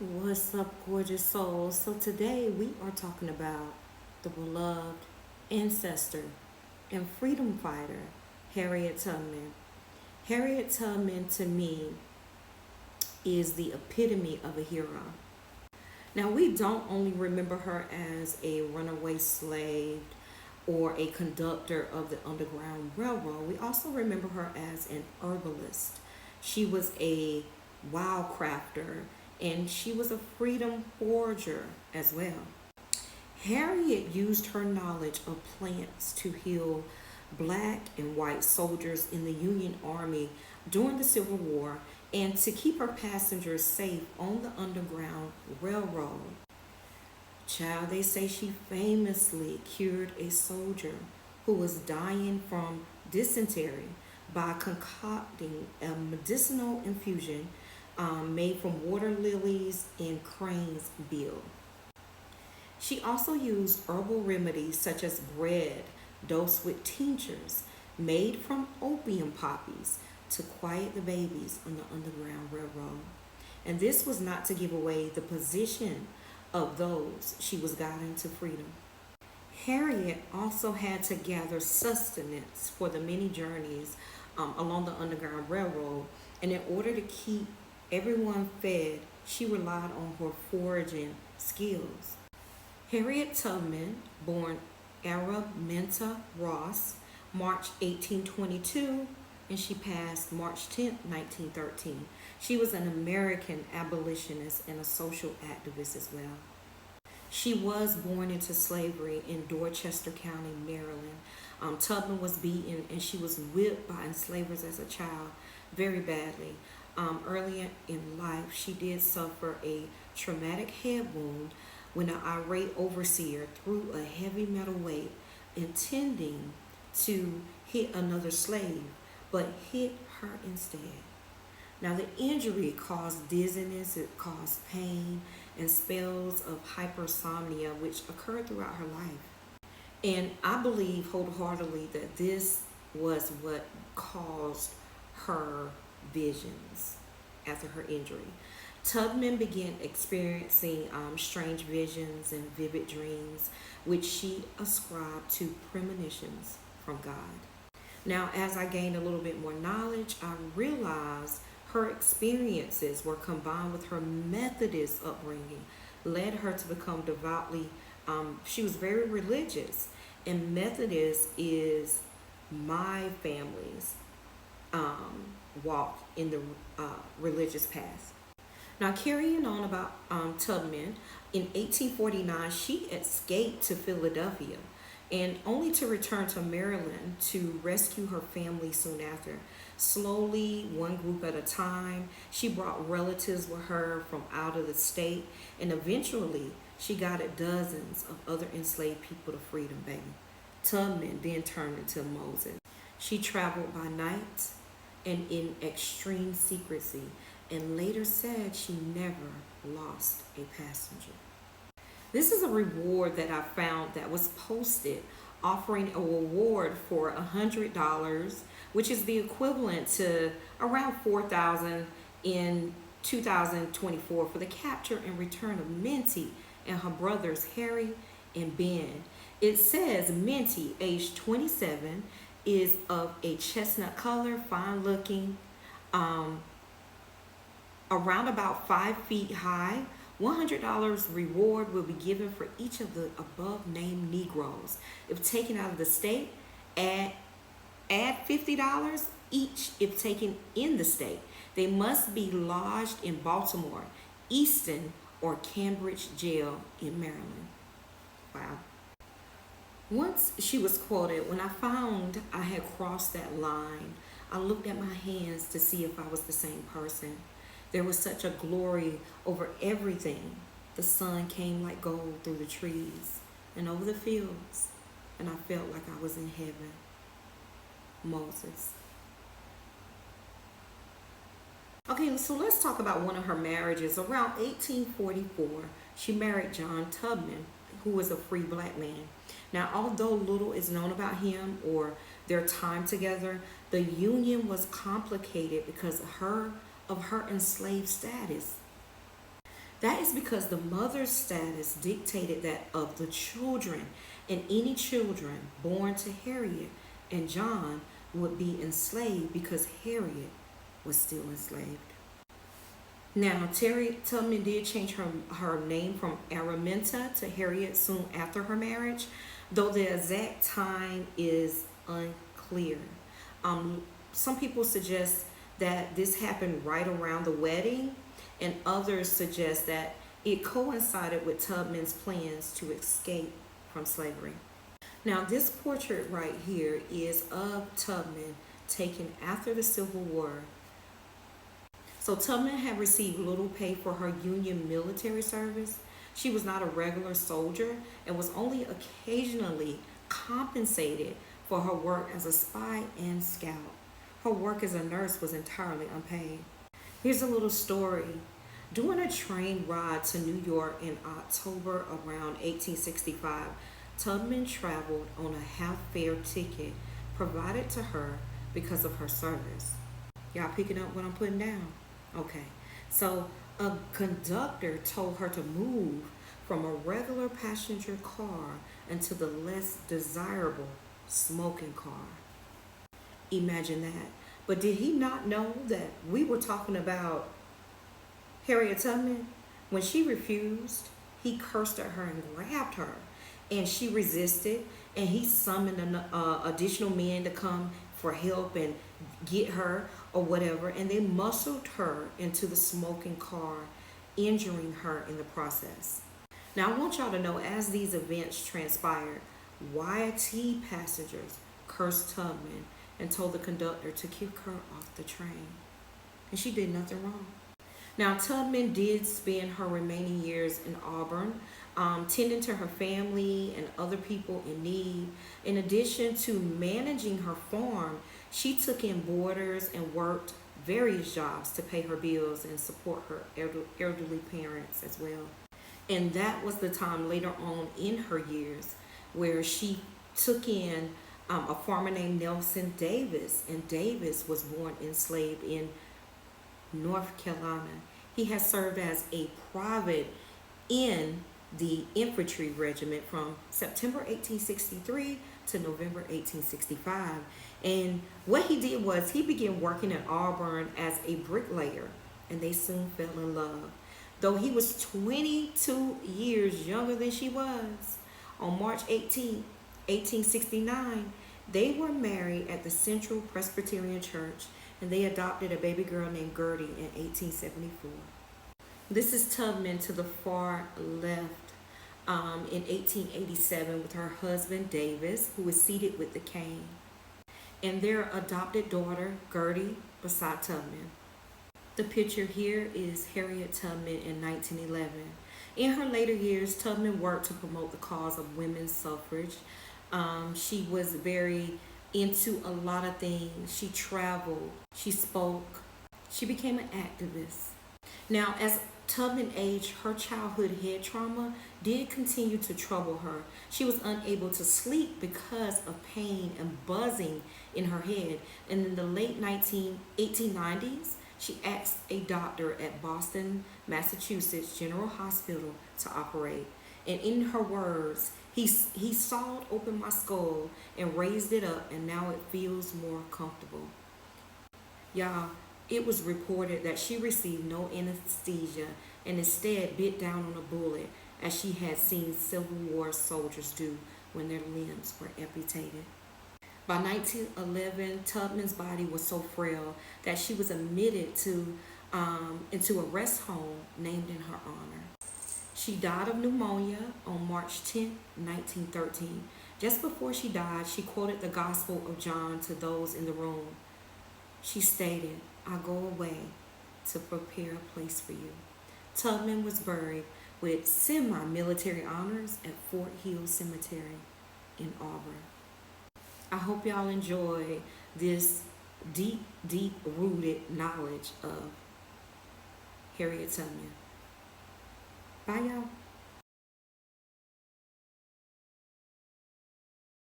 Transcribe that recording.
What's up, gorgeous souls? So today we are talking about the beloved ancestor and freedom fighter, Harriet Tubman. Harriet Tubman, to me, is the epitome of a hero. Now, we don't only remember her as a runaway slave or a conductor of the Underground Railroad, we also remember her as an herbalist. She was a wildcrafter and she was a freedom forger as well. Harriet used her knowledge of plants to heal black and white soldiers in the Union Army during the Civil War and to keep her passengers safe on the Underground Railroad. Child, they say she famously cured a soldier who was dying from dysentery by concocting a medicinal infusion made from water lilies and crane's bill. She also used herbal remedies such as bread dosed with tinctures made from opium poppies to quiet the babies on the Underground Railroad. And this was not to give away the position of those she was guiding to freedom. Harriet also had to gather sustenance for the many journeys along the Underground Railroad, and in order to keep everyone fed, she relied on her foraging skills. Harriet Tubman, born Araminta Ross, March 1822, and she passed March 10, 1913. She was an American abolitionist and a social activist as well. She was born into slavery in Dorchester County, Maryland. Tubman was beaten and she was whipped by enslavers as a child very badly. Early in life, she did suffer a traumatic head wound when an irate overseer threw a heavy metal weight intending to hit another slave, but hit her instead. Now, the injury caused dizziness, it caused pain, and spells of hypersomnia, which occurred throughout her life. And I believe wholeheartedly that this was what caused her visions after her injury. Tubman began experiencing strange visions and vivid dreams, which she ascribed to premonitions from God. Now, as I gained a little bit more knowledge, I realized her experiences were combined with her Methodist upbringing, led her to become devoutly, she was very religious, and Methodist is my family's walk in the religious path. Now, carrying on about Tubman, in 1849, she escaped to Philadelphia and only to return to Maryland to rescue her family soon after. Slowly, one group at a time, she brought relatives with her from out of the state, and eventually she guided dozens of other enslaved people to freedom, baby. Tubman then turned into Moses. She traveled by night and in extreme secrecy, and later said she never lost a passenger. This is a reward that I found that was posted offering a reward for $100, which is the equivalent to around $4,000 in 2024 for the capture and return of Minty and her brothers Harry and Ben. It says Minty, age 27, is of a chestnut color, fine looking, around about 5 feet high. $100 reward will be given for each of the above named Negroes. If taken out of the state, add $50 each if taken in the state. They must be lodged in Baltimore, Easton, or Cambridge jail in Maryland. Wow. Once she was quoted, when I found I had crossed that line, I looked at my hands to see if I was the same person. There was such a glory over everything. The sun came like gold through the trees and over the fields, and I felt like I was in heaven. Moses. Okay, so let's talk about one of her marriages. Around 1844, she married John Tubman, who was a free black man. Now, although little is known about him or their time together, the union was complicated because of her enslaved status. That is because the mother's status dictated that of the children, and any children born to Harriet and John would be enslaved because Harriet was still enslaved. Now, Harriet Tubman did change her name from Araminta to Harriet soon after her marriage, though the exact time is unclear. Some people suggest that this happened right around the wedding, and others suggest that it coincided with Tubman's plans to escape from slavery. Now, this portrait right here is of Tubman taken after the Civil War. So Tubman had received little pay for her Union military service. She was not a regular soldier and was only occasionally compensated for her work as a spy and scout. Her work as a nurse was entirely unpaid. Here's a little story. During a train ride to New York in October around 1865, Tubman traveled on a half-fare ticket provided to her because of her service. Y'all picking up what I'm putting down? Okay. So a conductor told her to move from a regular passenger car into the less desirable smoking car. Imagine that. But did he not know that we were talking about Harriet Tubman? When she refused, he cursed at her and grabbed her, and she resisted, and he summoned additional men to come for help and get her or whatever, and they muscled her into the smoking car, injuring her in the process. Now, I want y'all to know, as these events transpired, YT passengers cursed Tubman and told the conductor to kick her off the train. And she did nothing wrong. Now, Tubman did spend her remaining years in Auburn, tending to her family and other people in need. In addition to managing her farm, she took in boarders and worked various jobs to pay her bills and support her elderly parents as well. And that was the time later on in her years where she took in a farmer named Nelson Davis, and Davis was born enslaved in North Carolina. He had served as a private in the infantry regiment from September 1863 to November 1865. And what he did was he began working in Auburn as a bricklayer, and they soon fell in love. Though he was 22 years younger than she was, on March 18, 1869, they were married at the Central Presbyterian Church, and they adopted a baby girl named Gertie in 1874. This is Tubman to the far left in 1887 with her husband Davis, who is seated with the cane, and their adopted daughter Gertie beside Tubman. The picture here is Harriet Tubman in 1911. In her later years, Tubman worked to promote the cause of women's suffrage. She was very into a lot of things. She traveled, she spoke, she became an activist. Now, as Tubman aged, her childhood head trauma did continue to trouble her. She was unable to sleep because of pain and buzzing in her head. And in the late 1890s, she asked a doctor at Boston, Massachusetts General Hospital to operate. And in her words, he sawed open my skull and raised it up, and now it feels more comfortable. Y'all, it was reported that she received no anesthesia and instead bit down on a bullet, as she had seen Civil War soldiers do when their limbs were amputated. By 1911, Tubman's body was so frail that she was admitted into a rest home named in her honor. She died of pneumonia on March 10, 1913. Just before she died, she quoted the Gospel of John to those in the room. She stated, "I go away to prepare a place for you." Tubman was buried with semi-military honors at Fort Hill Cemetery in Auburn. I hope y'all enjoy this deep, deep-rooted knowledge of Harriet Tubman. Bye, y'all.